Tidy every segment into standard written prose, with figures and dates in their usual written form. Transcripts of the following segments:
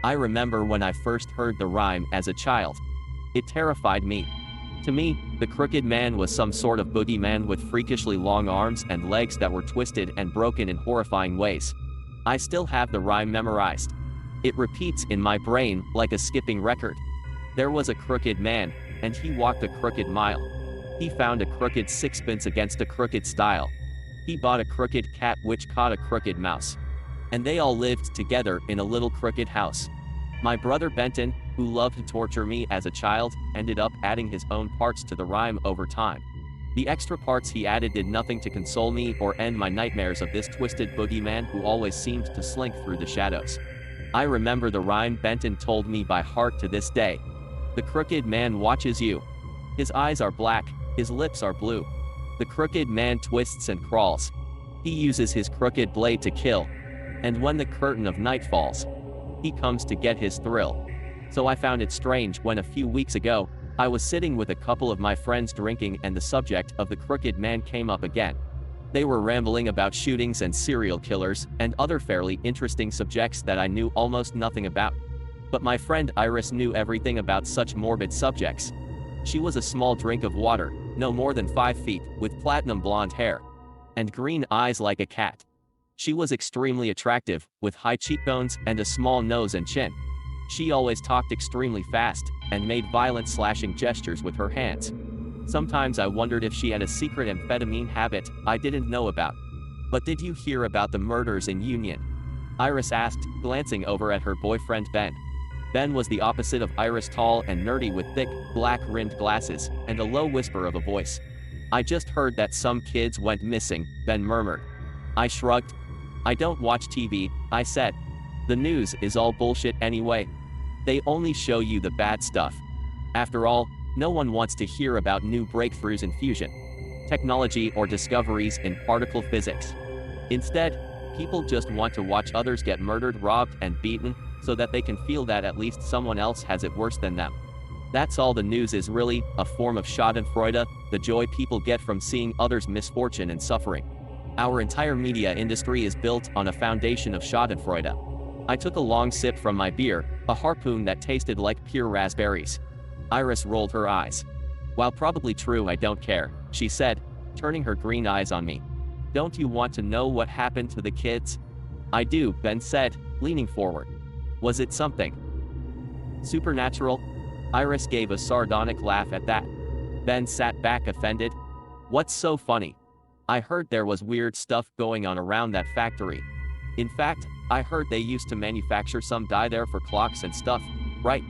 I remember when I first heard the rhyme as a child. It terrified me. To me, the crooked man was some sort of boogeyman with freakishly long arms and legs that were twisted and broken in horrifying ways. I still have the rhyme memorized. It repeats in my brain like a skipping record. There was a crooked man, and he walked a crooked mile. He found a crooked sixpence against a crooked stile. He bought a crooked cat which caught a crooked mouse. And they all lived together in a little crooked house. My brother Benton, who loved to torture me as a child, ended up adding his own parts to the rhyme over time. The extra parts he added did nothing to console me or end my nightmares of this twisted boogeyman who always seemed to slink through the shadows. I remember the rhyme Benton told me by heart to this day. The crooked man watches you. His eyes are black, his lips are blue. The crooked man twists and crawls. He uses his crooked blade to kill. And when the curtain of night falls, he comes to get his thrill. So I found it strange when a few weeks ago, I was sitting with a couple of my friends drinking and the subject of the crooked man came up again. They were rambling about shootings and serial killers and other fairly interesting subjects that I knew almost nothing about. But my friend Iris knew everything about such morbid subjects. She was a small drink of water, no more than 5 feet, with platinum blonde hair and green eyes like a cat. She was extremely attractive, with high cheekbones and a small nose and chin. She always talked extremely fast, and made violent slashing gestures with her hands. Sometimes I wondered if she had a secret amphetamine habit I didn't know about. But did you hear about the murders in Union? Iris asked, glancing over at her boyfriend Ben. Ben was the opposite of Iris, tall and nerdy with thick, black-rimmed glasses, and a low whisper of a voice. I just heard that some kids went missing, Ben murmured. I shrugged. I don't watch TV, I said. The news is all bullshit anyway. They only show you the bad stuff. After all, no one wants to hear about new breakthroughs in fusion, technology or discoveries in particle physics. Instead, people just want to watch others get murdered, robbed, and beaten, so that they can feel that at least someone else has it worse than them. That's all the news is really, a form of schadenfreude, the joy people get from seeing others' misfortune and suffering. Our entire media industry is built on a foundation of schadenfreude. I took a long sip from my beer, a harpoon that tasted like pure raspberries. Iris rolled her eyes. While probably true, I don't care, she said, turning her green eyes on me. Don't you want to know what happened to the kids? I do, Ben said, leaning forward. Was it something supernatural? Iris gave a sardonic laugh at that. Ben sat back offended. What's so funny? I heard there was weird stuff going on around that factory. In fact, I heard they used to manufacture some dye there for clocks and stuff, right?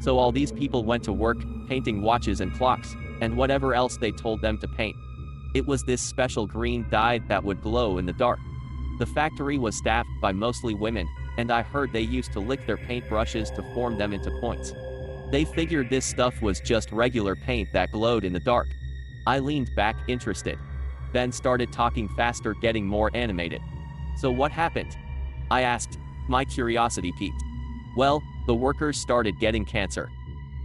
So all these people went to work, painting watches and clocks, and whatever else they told them to paint. It was this special green dye that would glow in the dark. The factory was staffed by mostly women, and I heard they used to lick their paintbrushes to form them into points. They figured this stuff was just regular paint that glowed in the dark. I leaned back, interested. Ben started talking faster, getting more animated. So what happened? I asked, my curiosity piqued. Well, the workers started getting cancer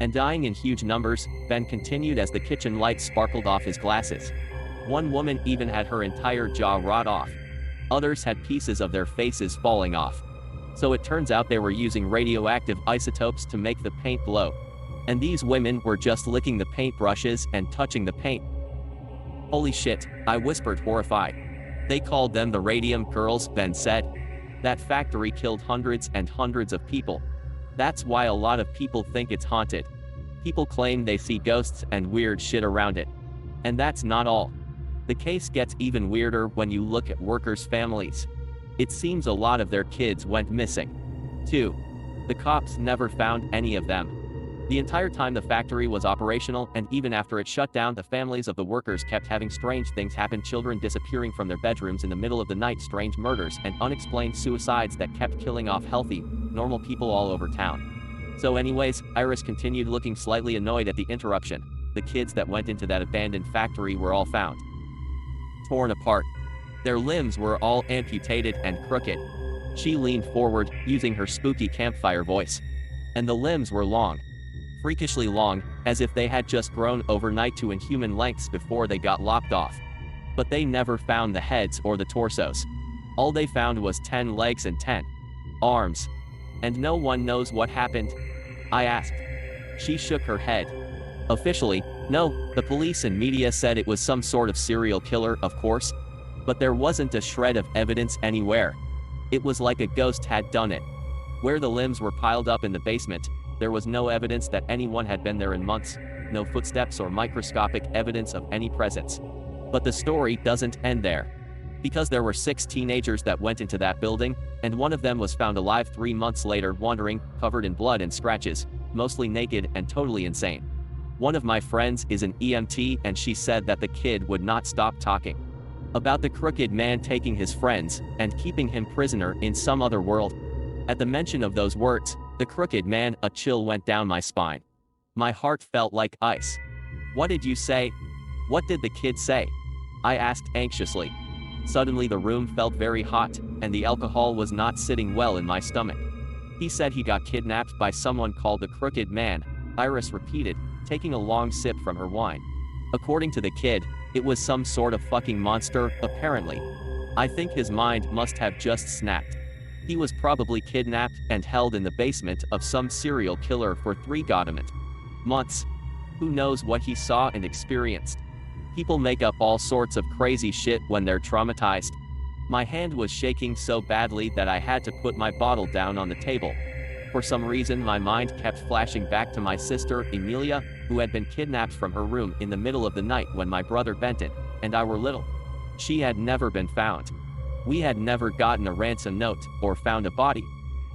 and dying in huge numbers, Ben continued as the kitchen lights sparkled off his glasses. One woman even had her entire jaw rot off. Others had pieces of their faces falling off. So it turns out they were using radioactive isotopes to make the paint glow. And these women were just licking the paintbrushes and touching the paint. Holy shit, I whispered, horrified. They called them the Radium Girls, Ben said. That factory killed hundreds and hundreds of people. That's why a lot of people think it's haunted. People claim they see ghosts and weird shit around it. And that's not all. The case gets even weirder when you look at workers' families. It seems a lot of their kids went missing, too. The cops never found any of them. The entire time the factory was operational, and even after it shut down, the families of the workers kept having strange things happen, children disappearing from their bedrooms in the middle of the night, strange murders and unexplained suicides that kept killing off healthy, normal people all over town. So anyways, Iris continued, looking slightly annoyed at the interruption. The kids that went into that abandoned factory were all found torn apart. Their limbs were all amputated and crooked. She leaned forward, using her spooky campfire voice. And the limbs were long. Freakishly long, as if they had just grown overnight to inhuman lengths before they got lopped off. But they never found the heads or the torsos. All they found was 10 legs and 10 arms. And no one knows what happened? I asked. She shook her head. Officially, no, the police and media said it was some sort of serial killer, of course. But there wasn't a shred of evidence anywhere. It was like a ghost had done it. Where the limbs were piled up in the basement, there was no evidence that anyone had been there in months, no footsteps or microscopic evidence of any presence. But the story doesn't end there. Because there were 6 teenagers that went into that building, and one of them was found alive 3 months later, wandering, covered in blood and scratches, mostly naked and totally insane. One of my friends is an EMT, and she said that the kid would not stop talking about the crooked man taking his friends and keeping him prisoner in some other world. At the mention of those words, the crooked man, a chill went down my spine. My heart felt like ice. What did you say? What did the kid say? I asked anxiously. Suddenly the room felt very hot, and the alcohol was not sitting well in my stomach. He said he got kidnapped by someone called the Crooked Man, Iris repeated, taking a long sip from her wine. According to the kid, it was some sort of fucking monster, apparently. I think his mind must have just snapped. He was probably kidnapped and held in the basement of some serial killer for 3 goddamn months. Who knows what he saw and experienced? People make up all sorts of crazy shit when they're traumatized. My hand was shaking so badly that I had to put my bottle down on the table. For some reason my mind kept flashing back to my sister, Emilia, who had been kidnapped from her room in the middle of the night when my brother Benton and I were little. She had never been found. We had never gotten a ransom note or found a body.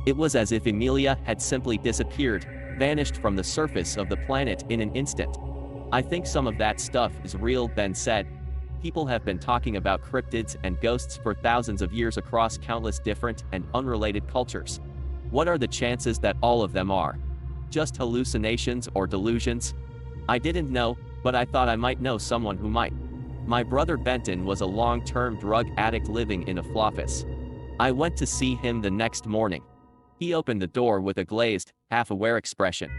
It was as if Emilia had simply disappeared, vanished from the surface of the planet in an instant. I think some of that stuff is real, Ben said. People have been talking about cryptids and ghosts for thousands of years across countless different and unrelated cultures. What are the chances that all of them are just hallucinations or delusions? I didn't know, but I thought I might know someone who might. My brother Benton was a long-term drug addict living in a floffice. I went to see him the next morning. He opened the door with a glazed, half-aware expression.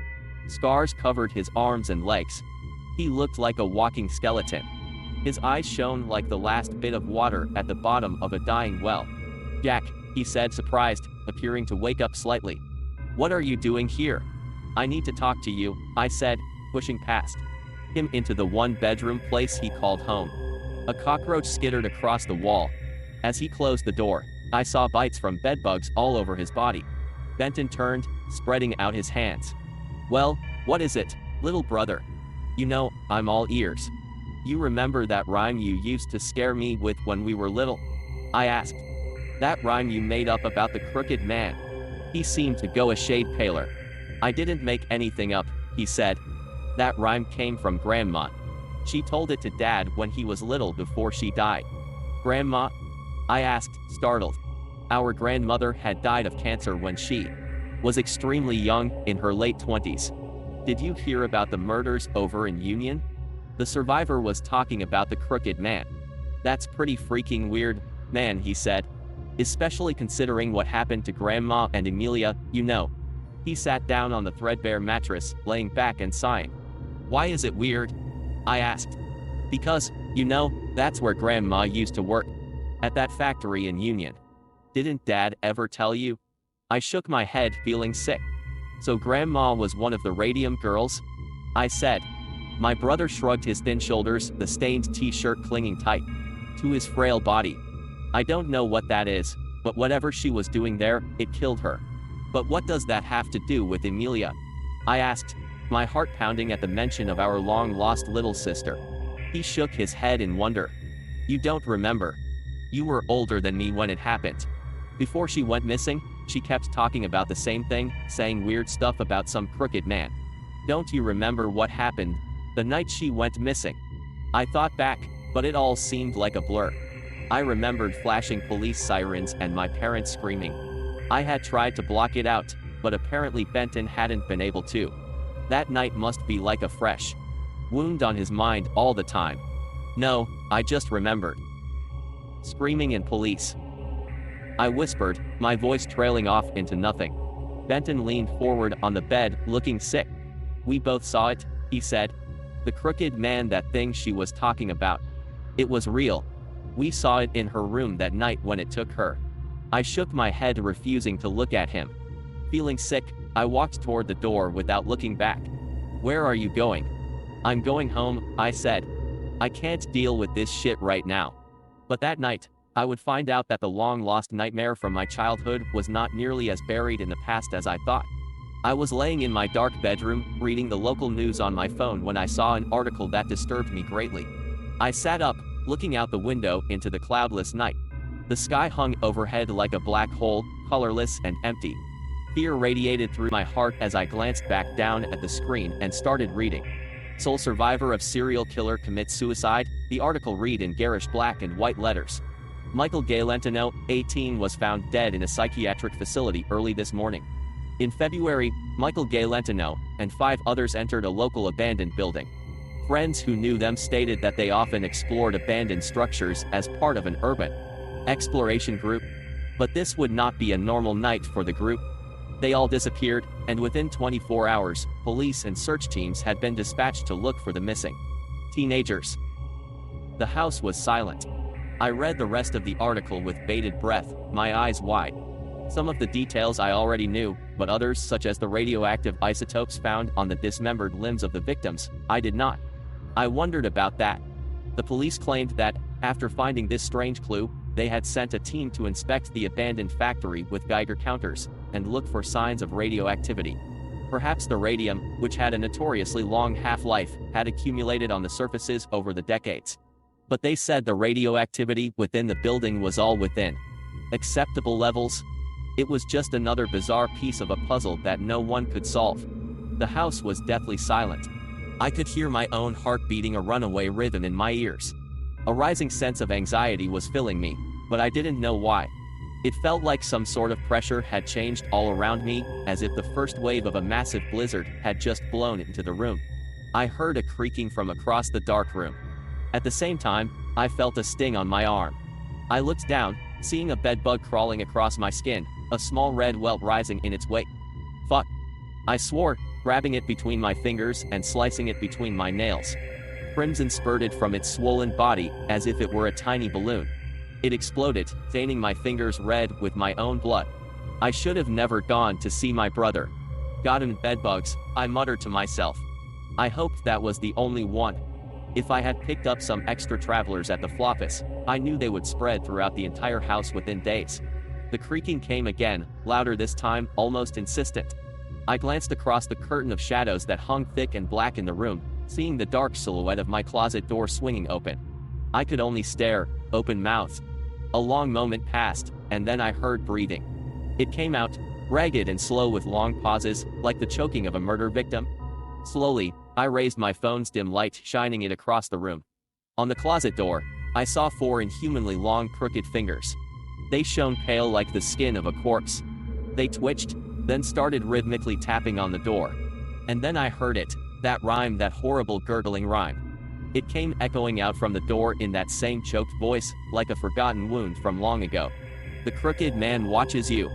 Scars covered his arms and legs. He looked like a walking skeleton. His eyes shone like the last bit of water at the bottom of a dying well. "Jack," he said, surprised, appearing to wake up slightly. "What are you doing here?" "I need to talk to you," I said, pushing past him into the one-bedroom place he called home. A cockroach skittered across the wall. As he closed the door, I saw bites from bedbugs all over his body. Benton turned, spreading out his hands. "Well, what is it, little brother? You know, I'm all ears." "You remember that rhyme you used to scare me with when we were little?" I asked. "That rhyme you made up about the crooked man?" He seemed to go a shade paler. "I didn't make anything up," he said. "That rhyme came from Grandma. She told it to Dad when he was little before she died." "Grandma?" I asked, startled. Our grandmother had died of cancer when she was extremely young, in her late 20s. "Did you hear about the murders over in Union? The survivor was talking about the crooked man." "That's pretty freaking weird, man," he said. "Especially considering what happened to Grandma and Emilia, you know." He sat down on the threadbare mattress, laying back and sighing. "Why is it weird?" I asked. "Because, you know, that's where Grandma used to work. At that factory in Union." "Didn't Dad ever tell you?" I shook my head, feeling sick. "So Grandma was one of the radium girls?" I said. My brother shrugged his thin shoulders, the stained t-shirt clinging tight to his frail body. "I don't know what that is, but whatever she was doing there, it killed her." "But what does that have to do with Emilia?" I asked, my heart pounding at the mention of our long-lost little sister. He shook his head in wonder. "You don't remember. You were older than me when it happened. Before she went missing, she kept talking about the same thing, saying weird stuff about some crooked man. Don't you remember what happened the night she went missing?" I thought back, but it all seemed like a blur. I remembered flashing police sirens and my parents screaming. I had tried to block it out, but apparently Benton hadn't been able to. That night must be like a fresh wound on his mind all the time. "No, I just remembered screaming and police," I whispered, my voice trailing off into nothing. Benton leaned forward on the bed, looking sick. "We both saw it," he said. "The crooked man, that thing she was talking about. It was real. We saw it in her room that night when it took her." I shook my head, refusing to look at him. Feeling sick, I walked toward the door without looking back. "Where are you going?" "I'm going home," I said. "I can't deal with this shit right now." But that night, I would find out that the long-lost nightmare from my childhood was not nearly as buried in the past as I thought. I was laying in my dark bedroom, reading the local news on my phone when I saw an article that disturbed me greatly. I sat up, looking out the window into the cloudless night. The sky hung overhead like a black hole, colorless and empty. Fear radiated through my heart as I glanced back down at the screen and started reading. "Sole survivor of serial killer commits suicide," the article read in garish black and white letters. Michael Galentino, 18, was found dead in a psychiatric facility early this morning. In February, Michael Galentino and 5 others entered a local abandoned building. Friends who knew them stated that they often explored abandoned structures as part of an urban exploration group. But this would not be a normal night for the group. They all disappeared, and within 24 hours, police and search teams had been dispatched to look for the missing teenagers. The house was silent. I read the rest of the article with bated breath, my eyes wide. Some of the details I already knew, but others, such as the radioactive isotopes found on the dismembered limbs of the victims, I did not. I wondered about that. The police claimed that, after finding this strange clue, they had sent a team to inspect the abandoned factory with Geiger counters and look for signs of radioactivity. Perhaps the radium, which had a notoriously long half-life, had accumulated on the surfaces over the decades. But they said the radioactivity within the building was all within acceptable levels. It was just another bizarre piece of a puzzle that no one could solve. The house was deathly silent. I could hear my own heart beating a runaway rhythm in my ears. A rising sense of anxiety was filling me, but I didn't know why. It felt like some sort of pressure had changed all around me, as if the first wave of a massive blizzard had just blown into the room. I heard a creaking from across the dark room. At the same time, I felt a sting on my arm. I looked down, seeing a bedbug crawling across my skin, a small red welt rising in its wake. "Fuck!" I swore, grabbing it between my fingers and slicing it between my nails. Crimson spurted from its swollen body, as if it were a tiny balloon. It exploded, staining my fingers red with my own blood. I should have never gone to see my brother. "Goddamn bedbugs," I muttered to myself. I hoped that was the only one. If I had picked up some extra travelers at the floppies, I knew they would spread throughout the entire house within days. The creaking came again, louder this time, almost insistent. I glanced across the curtain of shadows that hung thick and black in the room, seeing the dark silhouette of my closet door swinging open. I could only stare, open-mouthed. A long moment passed, and then I heard breathing. It came out, ragged and slow with long pauses, like the choking of a murder victim. Slowly, I raised my phone's dim light, shining it across the room. On the closet door, I saw 4 inhumanly long crooked fingers. They shone pale like the skin of a corpse. They twitched, then started rhythmically tapping on the door. And then I heard it, that rhyme, that horrible gurgling rhyme. It came echoing out from the door in that same choked voice, like a forgotten wound from long ago. "The crooked man watches you.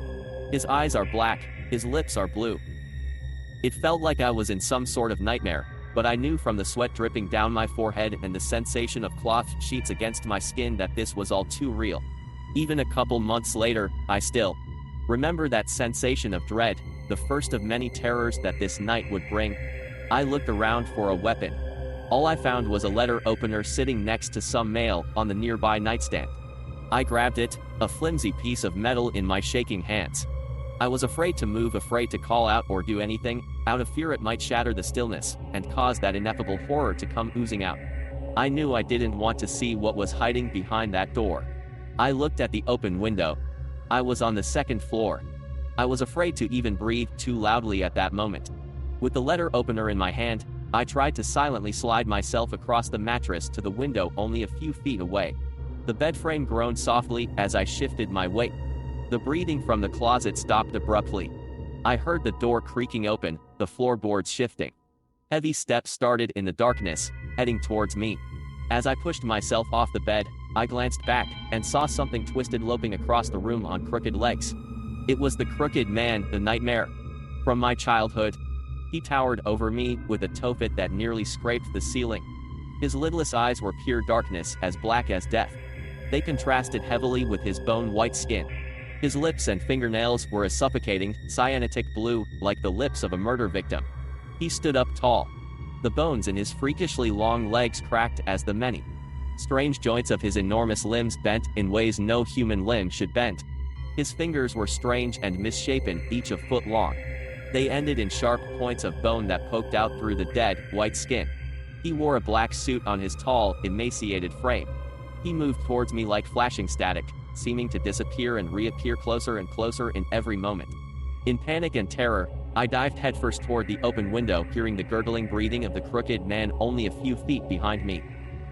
His eyes are black, his lips are blue." It felt like I was in some sort of nightmare, but I knew from the sweat dripping down my forehead and the sensation of cloth sheets against my skin that this was all too real. Even a couple months later, I still remember that sensation of dread, the first of many terrors that this night would bring. I looked around for a weapon. All I found was a letter opener sitting next to some mail on the nearby nightstand. I grabbed it, a flimsy piece of metal in my shaking hands. I was afraid to move, afraid to call out or do anything, out of fear it might shatter the stillness and cause that ineffable horror to come oozing out. I knew I didn't want to see what was hiding behind that door. I looked at the open window. I was on the 2nd floor. I was afraid to even breathe too loudly at that moment. With the letter opener in my hand, I tried to silently slide myself across the mattress to the window only a few feet away. The bed frame groaned softly as I shifted my weight. The breathing from the closet stopped abruptly. I heard the door creaking open, the floorboards shifting. Heavy steps started in the darkness, heading towards me. As I pushed myself off the bed, I glanced back and saw something twisted loping across the room on crooked legs. It was the crooked man, the nightmare from my childhood. He towered over me with a tofet that nearly scraped the ceiling. His lidless eyes were pure darkness, as black as death. They contrasted heavily with his bone-white skin. His lips and fingernails were a suffocating, cyanitic blue, like the lips of a murder victim. He stood up tall. The bones in his freakishly long legs cracked as the many strange joints of his enormous limbs bent in ways no human limb should bend. His fingers were strange and misshapen, each a foot long. They ended in sharp points of bone that poked out through the dead, white skin. He wore a black suit on his tall, emaciated frame. He moved towards me like flashing static, seeming to disappear and reappear closer and closer in every moment. In panic and terror, I dived headfirst toward the open window, hearing the gurgling breathing of the crooked man only a few feet behind me.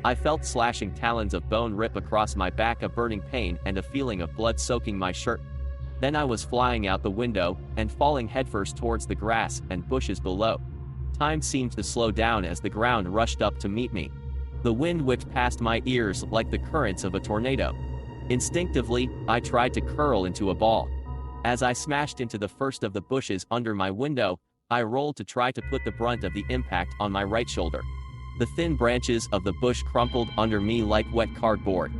I felt slashing talons of bone rip across my back, a burning pain and a feeling of blood soaking my shirt. Then I was flying out the window and falling headfirst towards the grass and bushes below. Time seemed to slow down as the ground rushed up to meet me. The wind whipped past my ears like the currents of a tornado. Instinctively, I tried to curl into a ball. As I smashed into the first of the bushes under my window, I rolled to try to put the brunt of the impact on my right shoulder. The thin branches of the bush crumpled under me like wet cardboard.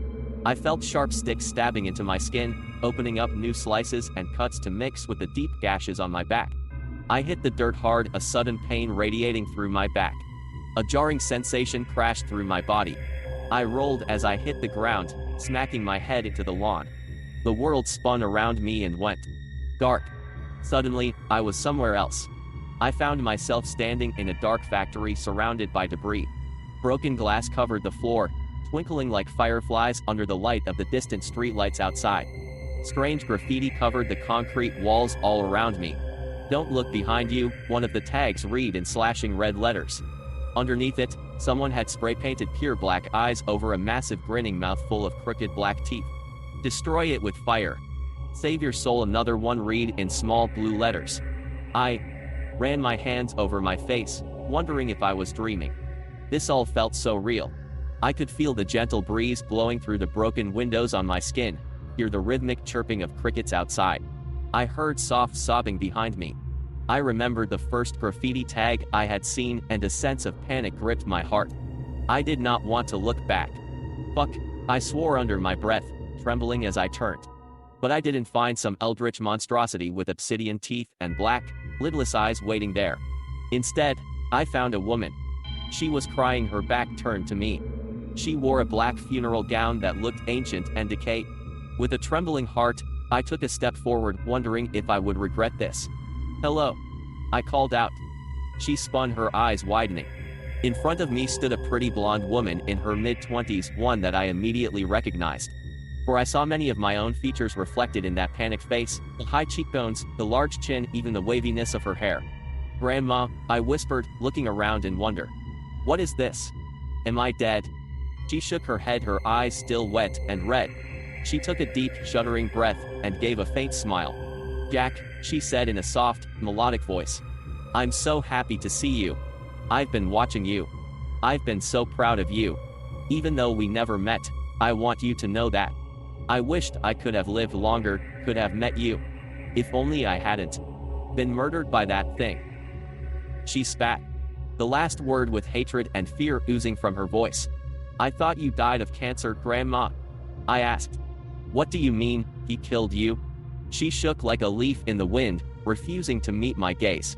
I felt sharp sticks stabbing into my skin, opening up new slices and cuts to mix with the deep gashes on my back. I hit the dirt hard, a sudden pain radiating through my back. A jarring sensation crashed through my body. I rolled as I hit the ground, smacking my head into the lawn. The world spun around me and went dark. Suddenly, I was somewhere else. I found myself standing in a dark factory surrounded by debris. Broken glass covered the floor, twinkling like fireflies under the light of the distant streetlights outside. Strange graffiti covered the concrete walls all around me. "Don't look behind you," one of the tags read in slashing red letters. Underneath it, someone had spray-painted pure black eyes over a massive grinning mouth full of crooked black teeth. "Destroy it with fire. Save your soul," another one read in small blue letters. I ran my hands over my face, wondering if I was dreaming. This all felt so real. I could feel the gentle breeze blowing through the broken windows on my skin, hear the rhythmic chirping of crickets outside. I heard soft sobbing behind me. I remembered the first graffiti tag I had seen, and a sense of panic gripped my heart. I did not want to look back. "Fuck," I swore under my breath, trembling as I turned. But I didn't find some eldritch monstrosity with obsidian teeth and black, lidless eyes waiting there. Instead, I found a woman. She was crying, her back turned to me. She wore a black funeral gown that looked ancient and decayed. With a trembling heart, I took a step forward, wondering if I would regret this. "Hello," I called out. She spun, her eyes widening. In front of me stood a pretty blonde woman in her mid-20s, one that I immediately recognized. For I saw many of my own features reflected in that panicked face, the high cheekbones, the large chin, even the waviness of her hair. "Grandma," I whispered, looking around in wonder. "What is this? Am I dead?" She shook her head, her eyes still wet and red. She took a deep, shuddering breath and gave a faint smile. "Jack," she said in a soft, melodic voice. "I'm so happy to see you. I've been watching you. I've been so proud of you. Even though we never met, I want you to know that. I wished I could have lived longer, could have met you. If only I hadn't been murdered by that thing." She spat, the last word with hatred and fear oozing from her voice. "I thought you died of cancer, Grandma," I asked. "What do you mean, he killed you?" She shook like a leaf in the wind, refusing to meet my gaze.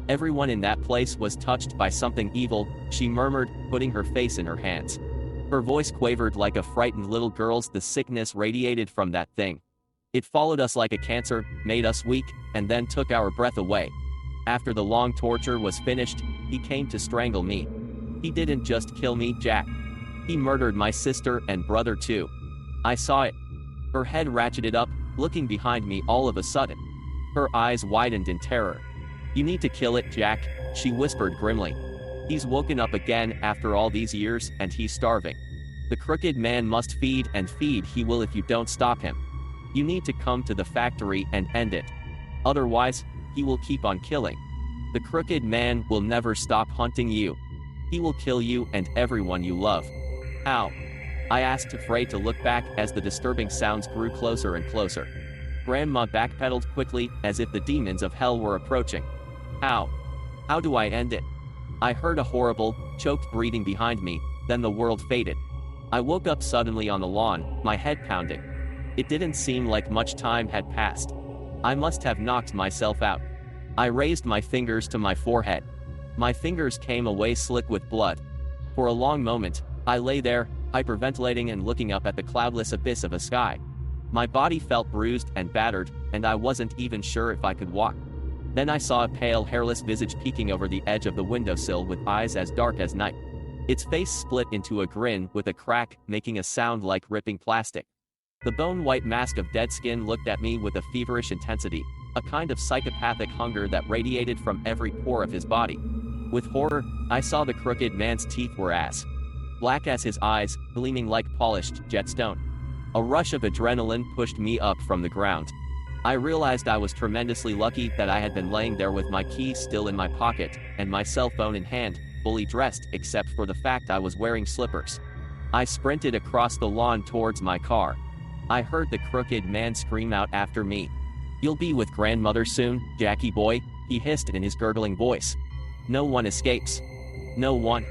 "Everyone in that place was touched by something evil," she murmured, putting her face in her hands. Her voice quavered like a frightened little girl's. "The sickness radiated from that thing. It followed us like a cancer, made us weak, and then took our breath away. After the long torture was finished, he came to strangle me. He didn't just kill me, Jack. He murdered my sister and brother too. I saw it." Her head ratcheted up, looking behind me all of a sudden. Her eyes widened in terror. "You need to kill it, Jack," she whispered grimly. "He's woken up again after all these years, and he's starving. The crooked man must feed, and feed he will if you don't stop him. You need to come to the factory and end it. Otherwise, he will keep on killing. The crooked man will never stop hunting you. He will kill you and everyone you love." "How?" I asked, afraid to look back as the disturbing sounds grew closer and closer. Grandma backpedaled quickly, as if the demons of hell were approaching. "How? How do I end it?" I heard a horrible, choked breathing behind me, then the world faded. I woke up suddenly on the lawn, my head pounding. It didn't seem like much time had passed. I must have knocked myself out. I raised my fingers to my forehead. My fingers came away slick with blood. For a long moment, I lay there, hyperventilating and looking up at the cloudless abyss of a sky. My body felt bruised and battered, and I wasn't even sure if I could walk. Then I saw a pale, hairless visage peeking over the edge of the windowsill with eyes as dark as night. Its face split into a grin with a crack, making a sound like ripping plastic. The bone-white mask of dead skin looked at me with a feverish intensity, a kind of psychopathic hunger that radiated from every pore of his body. With horror, I saw the crooked man's teeth were as black as his eyes, gleaming like polished jetstone. A rush of adrenaline pushed me up from the ground. I realized I was tremendously lucky that I had been laying there with my keys still in my pocket, and my cell phone in hand, fully dressed except for the fact I was wearing slippers. I sprinted across the lawn towards my car. I heard the crooked man scream out after me. "You'll be with grandmother soon, Jackie boy," he hissed in his gurgling voice. "No one escapes. No one."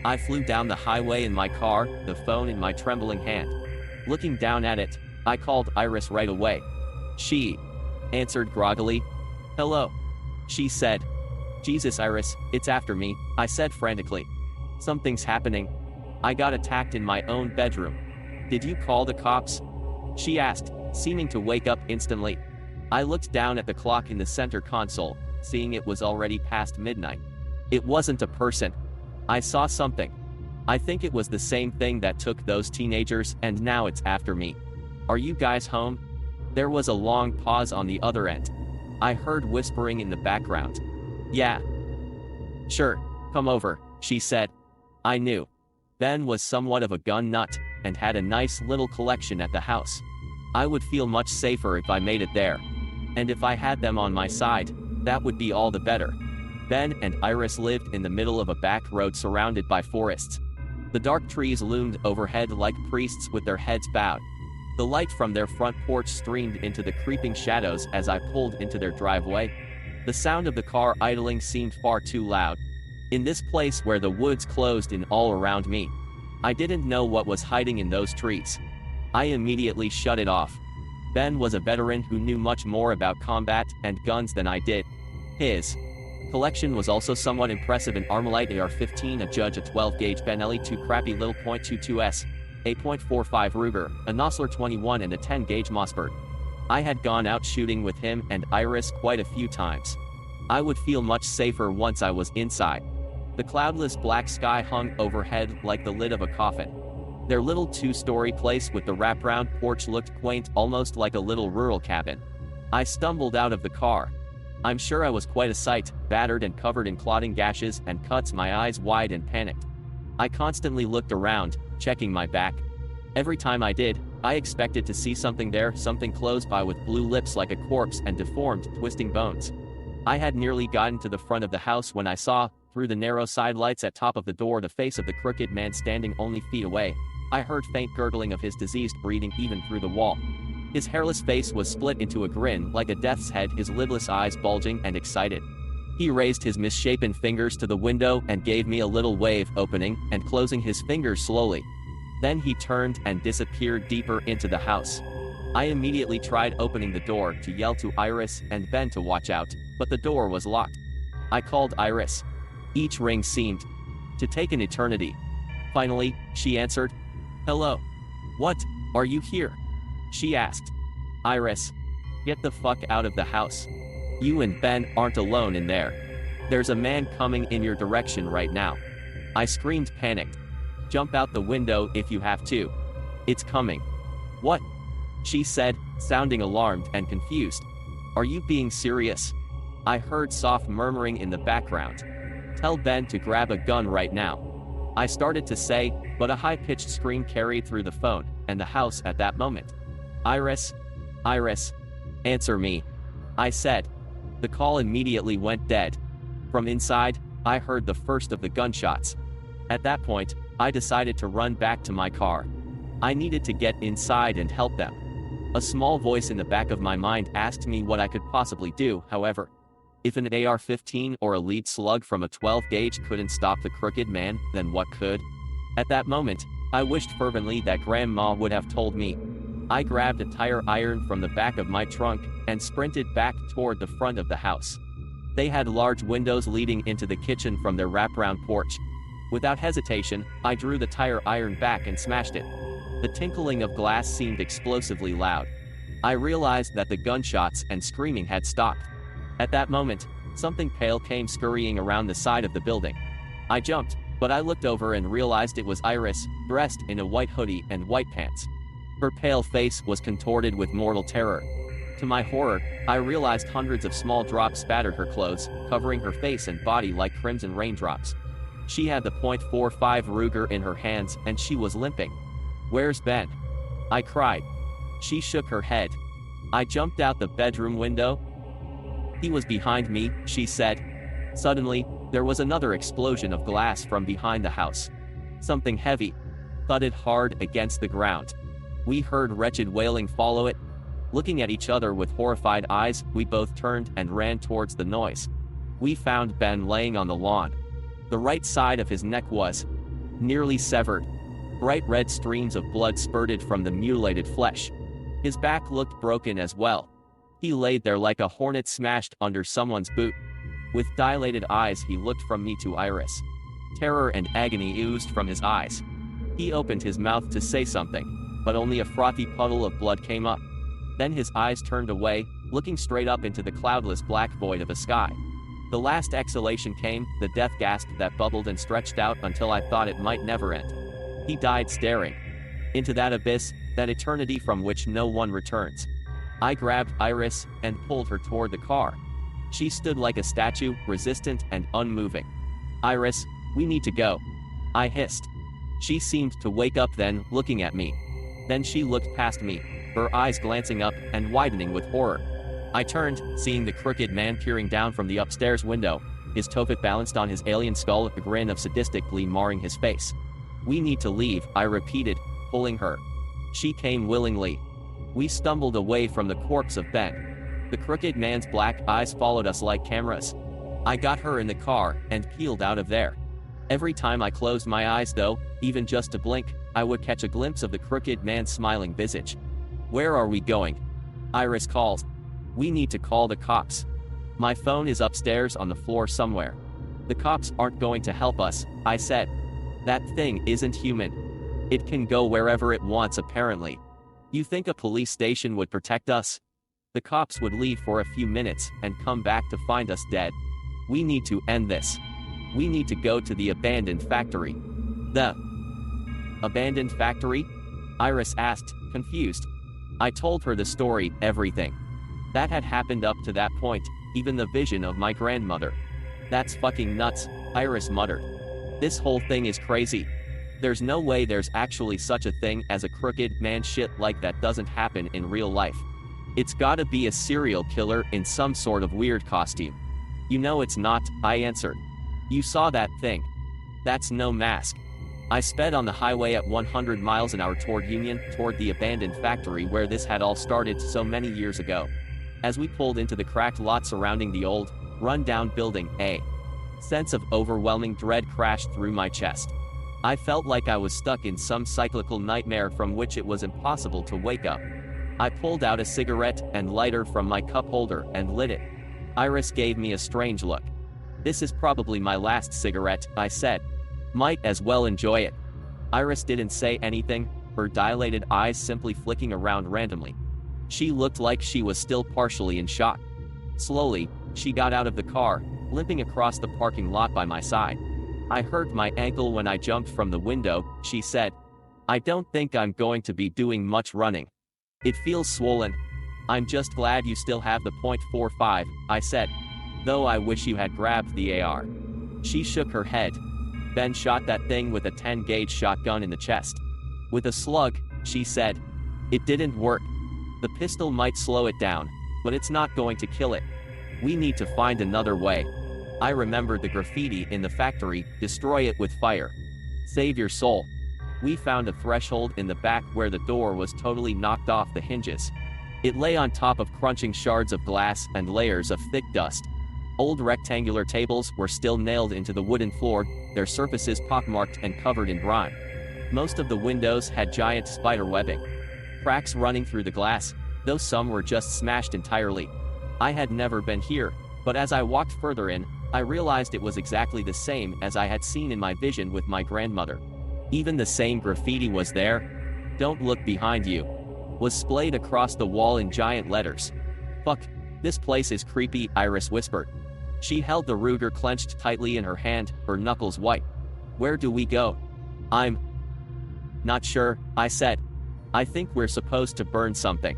I flew down the highway in my car, the phone in my trembling hand. Looking down at it, I called Iris right away. She answered groggily. "Hello," she said. "Jesus, Iris, it's after me," I said frantically. "Something's happening. I got attacked in my own bedroom." "Did you call the cops?" she asked, seeming to wake up instantly. I looked down at the clock in the center console, seeing it was already past midnight. It wasn't a person. I saw something. I think it was the same thing that took those teenagers, and now it's after me. "Are you guys home?" There was a long pause on the other end. I heard whispering in the background. "Yeah. Sure, come over," she said. I knew. Ben was somewhat of a gun nut, and had a nice little collection at the house. I would feel much safer if I made it there. And if I had them on my side, that would be all the better. Ben and Iris lived in the middle of a back road surrounded by forests. The dark trees loomed overhead like priests with their heads bowed. The light from their front porch streamed into the creeping shadows as I pulled into their driveway. The sound of the car idling seemed far too loud. In this place where the woods closed in all around me, I didn't know what was hiding in those trees. I immediately shut it off. Ben was a veteran who knew much more about combat and guns than I did. His collection was also somewhat impressive: an Armalite AR-15, a Judge, a 12-gauge Benelli, 2 crappy little .22s, a .45 Ruger, a Nosler 21 and a 10-gauge Mossberg. I had gone out shooting with him and Iris quite a few times. I would feel much safer once I was inside. The cloudless black sky hung overhead like the lid of a coffin. Their little 2-story place with the wraparound porch looked quaint, almost like a little rural cabin. I stumbled out of the car. I'm sure I was quite a sight, battered and covered in clotting gashes and cuts, my eyes wide and panicked. I constantly looked around, checking my back. Every time I did, I expected to see something there, something close by with blue lips like a corpse and deformed, twisting bones. I had nearly gotten to the front of the house when I saw, through the narrow side lights at top of the door, the face of the crooked man standing only feet away. I heard faint gurgling of his diseased breathing even through the wall. His hairless face was split into a grin like a death's head, his lidless eyes bulging and excited. He raised his misshapen fingers to the window and gave me a little wave, opening and closing his fingers slowly. Then he turned and disappeared deeper into the house. I immediately tried opening the door to yell to Iris and Ben to watch out, but the door was locked. I called Iris. Each ring seemed to take an eternity. Finally, she answered. "Hello. What, are you here?" she asked. "Iris, get the fuck out of the house. You and Ben aren't alone in there. There's a man coming in your direction right now." I screamed, panicked. "Jump out the window if you have to. It's coming." "What?" she said, sounding alarmed and confused. "Are you being serious?" I heard soft murmuring in the background. "Tell Ben to grab a gun right now." I started to say, but a high-pitched scream carried through the phone and the house at that moment. "Iris, Iris, answer me," I said. The call immediately went dead. From inside, I heard the first of the gunshots. At that point, I decided to run back to my car. I needed to get inside and help them. A small voice in the back of my mind asked me what I could possibly do, however. If an AR-15 or a lead slug from a 12-gauge couldn't stop the crooked man, then what could? At that moment, I wished fervently that Grandma would have told me. I grabbed a tire iron from the back of my trunk and sprinted back toward the front of the house. They had large windows leading into the kitchen from their wraparound porch. Without hesitation, I drew the tire iron back and smashed it. The tinkling of glass seemed explosively loud. I realized that the gunshots and screaming had stopped. At that moment, something pale came scurrying around the side of the building. I jumped, but I looked over and realized it was Iris, dressed in a white hoodie and white pants. Her pale face was contorted with mortal terror. To my horror, I realized hundreds of small drops spattered her clothes, covering her face and body like crimson raindrops. She had the .45 Ruger in her hands and she was limping. "Where's Ben?" I cried. She shook her head. I jumped out the bedroom window. "He was behind me," she said. Suddenly, there was another explosion of glass from behind the house. Something heavy thudded hard against the ground. We heard wretched wailing follow it. Looking at each other with horrified eyes, we both turned and ran towards the noise. We found Ben laying on the lawn. The right side of his neck was nearly severed. Bright red streams of blood spurted from the mutilated flesh. His back looked broken as well. He laid there like a hornet smashed under someone's boot. With dilated eyes, he looked from me to Iris. Terror and agony oozed from his eyes. He opened his mouth to say something, but only a frothy puddle of blood came up. Then his eyes turned away, looking straight up into the cloudless black void of a sky. The last exhalation came, the death gasp that bubbled and stretched out until I thought it might never end. He died staring into that abyss, that eternity from which no one returns. I grabbed Iris and pulled her toward the car. She stood like a statue, resistant and unmoving. "Iris, we need to go," I hissed. She seemed to wake up then, looking at me. Then she looked past me, her eyes glancing up and widening with horror. I turned, seeing the crooked man peering down from the upstairs window, his tofet balanced on his alien skull, a grin of sadistic glee marring his face. "We need to leave," I repeated, pulling her. She came willingly. We stumbled away from the corpse of Ben. The crooked man's black eyes followed us like cameras. I got her in the car and peeled out of there. Every time I closed my eyes though, even just to blink, I would catch a glimpse of the crooked man's smiling visage. "Where are we going?" Iris called. "We need to call the cops. My phone is upstairs on the floor somewhere." "The cops aren't going to help us," I said. "That thing isn't human. It can go wherever it wants apparently. You think a police station would protect us? The cops would leave for a few minutes and come back to find us dead. We need to end this. We need to go to the abandoned factory." "The abandoned factory?" Iris asked, confused. I told her the story, everything that had happened up to that point, even the vision of my grandmother. "That's fucking nuts," Iris muttered. "This whole thing is crazy. There's no way there's actually such a thing as a crooked man. Shit like that doesn't happen in real life. It's gotta be a serial killer in some sort of weird costume." "You know it's not," I answered. "You saw that thing. That's no mask." I sped on the highway at 100 miles an hour toward Union, toward the abandoned factory where this had all started so many years ago. As we pulled into the cracked lot surrounding the old, run-down building, a sense of overwhelming dread crashed through my chest. I felt like I was stuck in some cyclical nightmare from which it was impossible to wake up. I pulled out a cigarette and lighter from my cup holder and lit it. Iris gave me a strange look. "This is probably my last cigarette," I said. "Might as well enjoy it." Iris didn't say anything, her dilated eyes simply flicking around randomly. She looked like she was still partially in shock. Slowly, she got out of the car, limping across the parking lot by my side. "I hurt my ankle when I jumped from the window," she said. "I don't think I'm going to be doing much running. It feels swollen." "I'm just glad you still have the .45, I said. "Though I wish you had grabbed the AR." She shook her head. "Ben shot that thing with a 10-gauge shotgun in the chest. With a slug," she said. "It didn't work. The pistol might slow it down, but it's not going to kill it. We need to find another way." I remembered the graffiti in the factory, "Destroy it with fire. Save your soul." We found a threshold in the back where the door was totally knocked off the hinges. It lay on top of crunching shards of glass and layers of thick dust. Old rectangular tables were still nailed into the wooden floor, their surfaces pockmarked and covered in grime. Most of the windows had giant spider webbing. cracks running through the glass, though some were just smashed entirely. I had never been here, but as I walked further in, I realized it was exactly the same as I had seen in my vision with my grandmother. Even the same graffiti was there. "Don't look behind you," was splayed across the wall in giant letters. "Fuck, this place is creepy," Iris whispered. She held the Ruger clenched tightly in her hand, her knuckles white. "Where do we go?" "I'm not sure," I said. "I think we're supposed to burn something.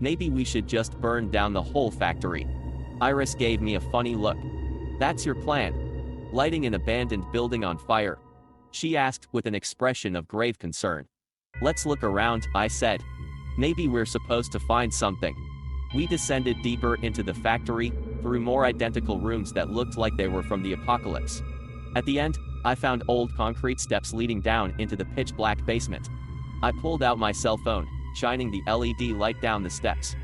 Maybe we should just burn down the whole factory." Iris gave me a funny look. "That's your plan? Lighting an abandoned building on fire?" she asked with an expression of grave concern. "Let's look around," I said. "Maybe we're supposed to find something." We descended deeper into the factory, through more identical rooms that looked like they were from the apocalypse. At the end, I found old concrete steps leading down into the pitch-black basement. I pulled out my cell phone, shining the LED light down the steps.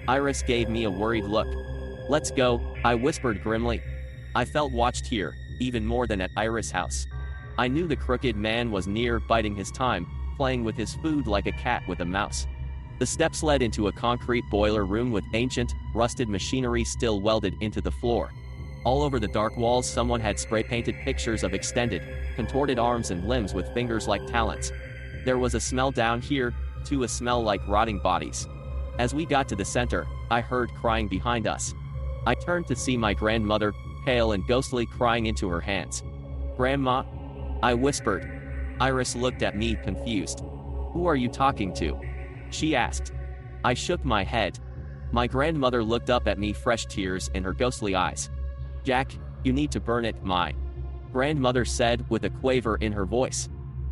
Iris gave me a worried look. "Let's go," I whispered grimly. I felt watched here, even more than at Iris' house. I knew the crooked man was near, biding his time, playing with his food like a cat with a mouse. The steps led into a concrete boiler room with ancient, rusted machinery still welded into the floor. All over the dark walls someone had spray-painted pictures of extended, contorted arms and limbs with fingers like talons. There was a smell down here, too, a smell like rotting bodies. As we got to the center, I heard crying behind us. I turned to see my grandmother, pale and ghostly, crying into her hands. "Grandma?" I whispered. Iris looked at me, confused. "Who are you talking to?" she asked. I shook my head. My grandmother looked up at me, fresh tears in her ghostly eyes. "Jack, you need to burn it," my grandmother said with a quaver in her voice.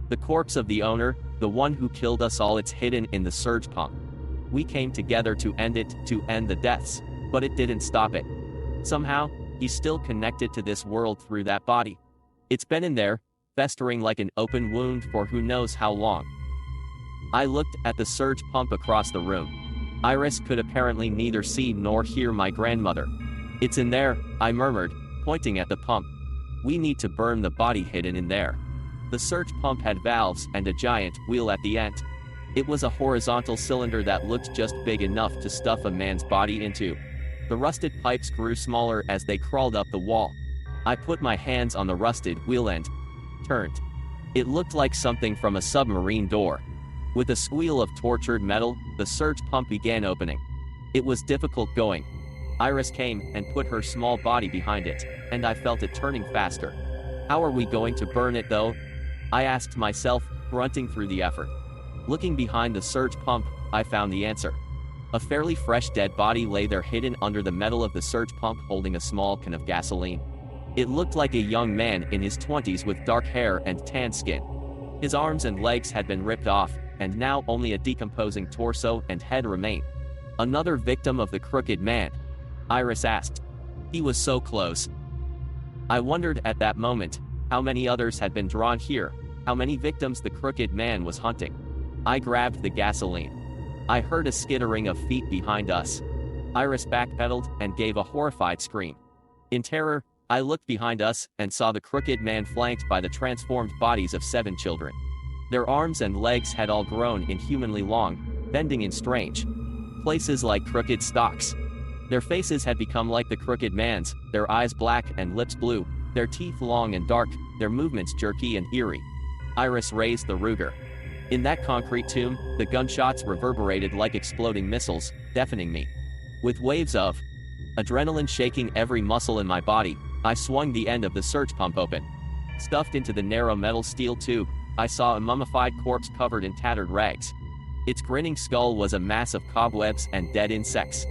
"The corpse of the owner, the one who killed us all, it's hidden in the surge pump. We came together to end it, to end the deaths, but it didn't stop it. Somehow, he's still connected to this world through that body. It's been in there, festering like an open wound for who knows how long." I looked at the surge pump across the room. Iris could apparently neither see nor hear my grandmother. "It's in there," I murmured, pointing at the pump. "We need to burn the body hidden in there." The surge pump had valves and a giant wheel at the end. It was a horizontal cylinder that looked just big enough to stuff a man's body into. The rusted pipes grew smaller as they crawled up the wall. I put my hands on the rusted wheel and turned. It looked like something from a submarine door. With a squeal of tortured metal, the surge pump began opening. It was difficult going. Iris came and put her small body behind it, and I felt it turning faster. "How are we going to burn it though?" I asked myself, grunting through the effort. Looking behind the surge pump, I found the answer. A fairly fresh dead body lay there, hidden under the metal of the surge pump, holding a small can of gasoline. It looked like a young man in his 20s with dark hair and tan skin. His arms and legs had been ripped off, and now only a decomposing torso and head remained. "Another victim of the crooked man?" Iris asked. "He was so close." I wondered at that moment how many others had been drawn here, how many victims the crooked man was hunting. I grabbed the gasoline. I heard a skittering of feet behind us. Iris backpedaled and gave a horrified scream. In terror, I looked behind us and saw the crooked man flanked by the transformed bodies of 7 children. Their arms and legs had all grown inhumanly long, bending in strange places like crooked stalks. Their faces had become like the crooked man's, their eyes black and lips blue, their teeth long and dark, their movements jerky and eerie. Iris raised the Ruger. In that concrete tomb, the gunshots reverberated like exploding missiles, deafening me. With waves of adrenaline shaking every muscle in my body, I swung the end of the surge pump open. Stuffed into the narrow metal steel tube, I saw a mummified corpse covered in tattered rags. Its grinning skull was a mass of cobwebs and dead insects.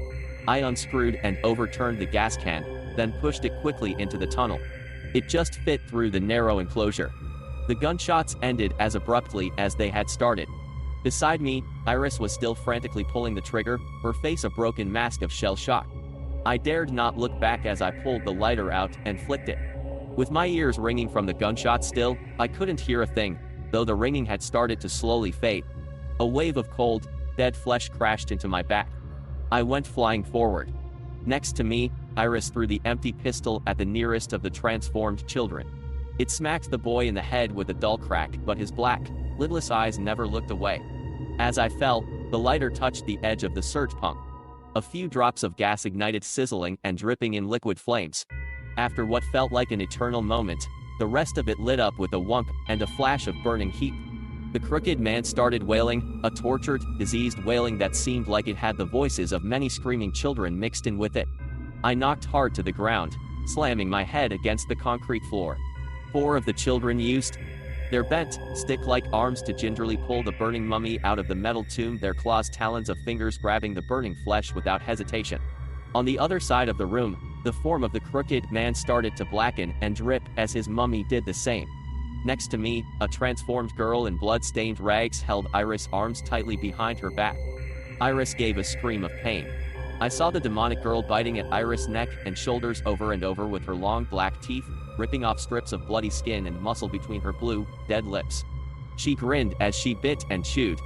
I unscrewed and overturned the gas can, then pushed it quickly into the tunnel. It just fit through the narrow enclosure. The gunshots ended as abruptly as they had started. Beside me, Iris was still frantically pulling the trigger, her face a broken mask of shell shock. I dared not look back as I pulled the lighter out and flicked it. With my ears ringing from the gunshots still, I couldn't hear a thing, though the ringing had started to slowly fade. A wave of cold, dead flesh crashed into my back. I went flying forward. Next to me, Iris threw the empty pistol at the nearest of the transformed children. It smacked the boy in the head with a dull crack, but his black, lidless eyes never looked away. As I fell, The lighter touched the edge of the surge pump. A few drops of gas ignited, sizzling and dripping in liquid flames. After what felt like an eternal moment, the rest of it lit up with a whump and a flash of burning heat. The crooked man started wailing, a tortured, diseased wailing that seemed like it had the voices of many screaming children mixed in with it. I knocked hard to the ground, slamming my head against the concrete floor. 4 of the children used their bent, stick-like arms to gingerly pull the burning mummy out of the metal tomb, their claws, talons of fingers grabbing the burning flesh without hesitation. On the other side of the room, the form of the crooked man started to blacken and drip as his mummy did the same. Next to me, a transformed girl in blood-stained rags held Iris' arms tightly behind her back. Iris gave a scream of pain. I saw the demonic girl biting at Iris' neck and shoulders over and over with her long black teeth, ripping off strips of bloody skin and muscle between her blue, dead lips. She grinned as she bit and chewed.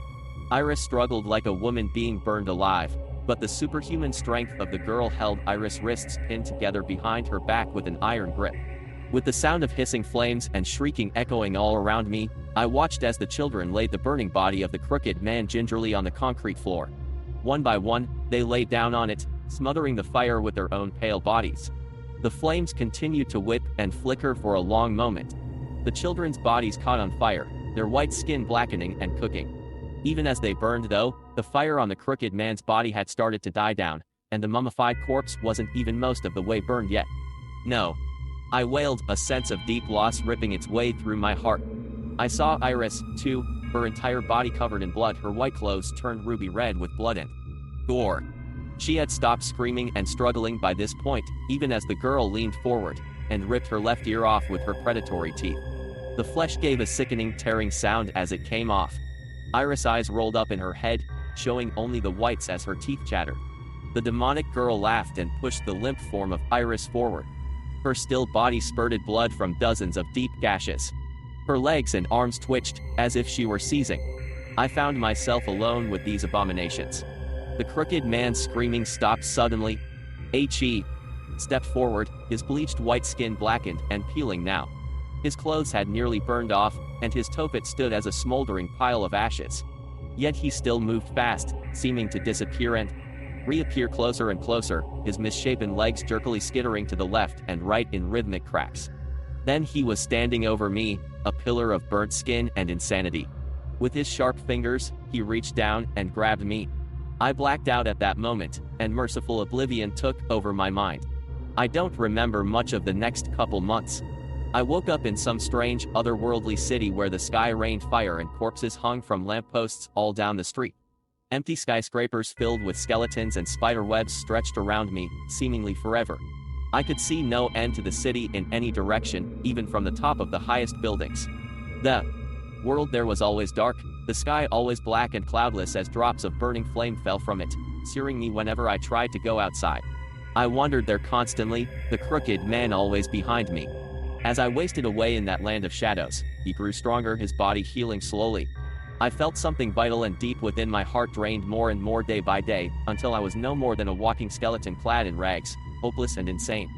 Iris struggled like a woman being burned alive, but the superhuman strength of the girl held Iris' wrists pinned together behind her back with an iron grip. With the sound of hissing flames and shrieking echoing all around me, I watched as the children laid the burning body of the crooked man gingerly on the concrete floor. One by one, they laid down on it, smothering the fire with their own pale bodies. The flames continued to whip and flicker for a long moment. The children's bodies caught on fire, their white skin blackening and cooking. Even as they burned, though, the fire on the crooked man's body had started to die down, and the mummified corpse wasn't even most of the way burned yet. No. I wailed, a sense of deep loss ripping its way through my heart. I saw Iris, too, her entire body covered in blood, her white clothes turned ruby red with blood and gore. She had stopped screaming and struggling by this point, even as the girl leaned forward and ripped her left ear off with her predatory teeth. The flesh gave a sickening, tearing sound as it came off. Iris' eyes rolled up in her head, showing only the whites as her teeth chattered. The demonic girl laughed and pushed the limp form of Iris forward. Her still body spurted blood from dozens of deep gashes. Her legs and arms twitched, as if she were seizing. I found myself alone with these abominations. The crooked man's screaming stopped suddenly. He stepped forward, his bleached white skin blackened and peeling now. His clothes had nearly burned off, and his tophet stood as a smoldering pile of ashes. Yet he still moved fast, seeming to disappear and reappear closer and closer, his misshapen legs jerkily skittering to the left and right in rhythmic cracks. Then he was standing over me, a pillar of burnt skin and insanity. With his sharp fingers, he reached down and grabbed me. I blacked out at that moment, and merciful oblivion took over my mind. I don't remember much of the next couple months. I woke up in some strange, otherworldly city where the sky rained fire and corpses hung from lampposts all down the street. Empty skyscrapers filled with skeletons and spider webs stretched around me, seemingly forever. I could see no end to the city in any direction, even from the top of the highest buildings. The world there was always dark, the sky always black and cloudless as drops of burning flame fell from it, searing me whenever I tried to go outside. I wandered there constantly, the crooked man always behind me. As I wasted away in that land of shadows, he grew stronger, his body healing slowly. I felt something vital and deep within my heart drained more and more day by day, until I was no more than a walking skeleton clad in rags, hopeless and insane.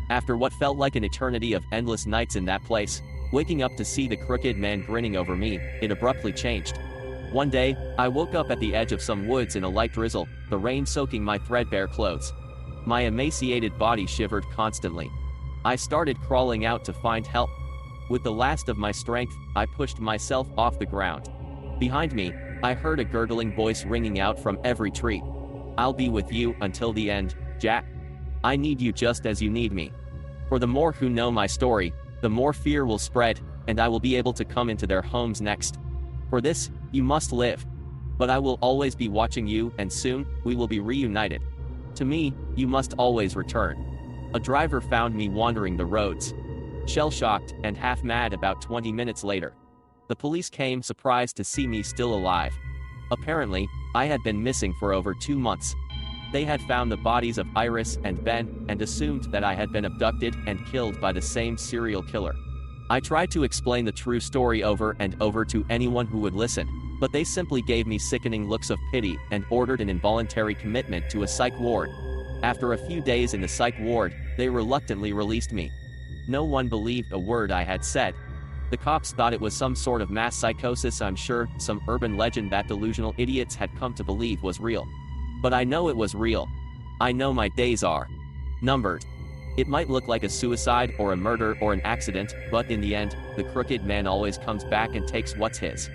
After what felt like an eternity of endless nights in that place, waking up to see the crooked man grinning over me, it abruptly changed. One day, I woke up at the edge of some woods in a light drizzle, the rain soaking my threadbare clothes. My emaciated body shivered constantly. I started crawling out to find help. With the last of my strength, I pushed myself off the ground. Behind me, I heard a gurgling voice ringing out from every tree. "I'll be with you until the end, Jack. I need you just as you need me. For the more who know my story, the more fear will spread, and I will be able to come into their homes next. For this, you must live. But I will always be watching you, and soon, we will be reunited. To me, you must always return." A driver found me wandering the roads. Shell-shocked and half-mad about 20 minutes later. The police came, surprised to see me still alive. Apparently, I had been missing for over 2 months. They had found the bodies of Iris and Ben, and assumed that I had been abducted and killed by the same serial killer. I tried to explain the true story over and over to anyone who would listen, but they simply gave me sickening looks of pity and ordered an involuntary commitment to a psych ward. After a few days in the psych ward, they reluctantly released me. No one believed a word I had said. The cops thought it was some sort of mass psychosis, I'm sure, some urban legend that delusional idiots had come to believe was real. But I know it was real. I know my days are numbered. It might look like a suicide or a murder or an accident, but in the end, the crooked man always comes back and takes what's his.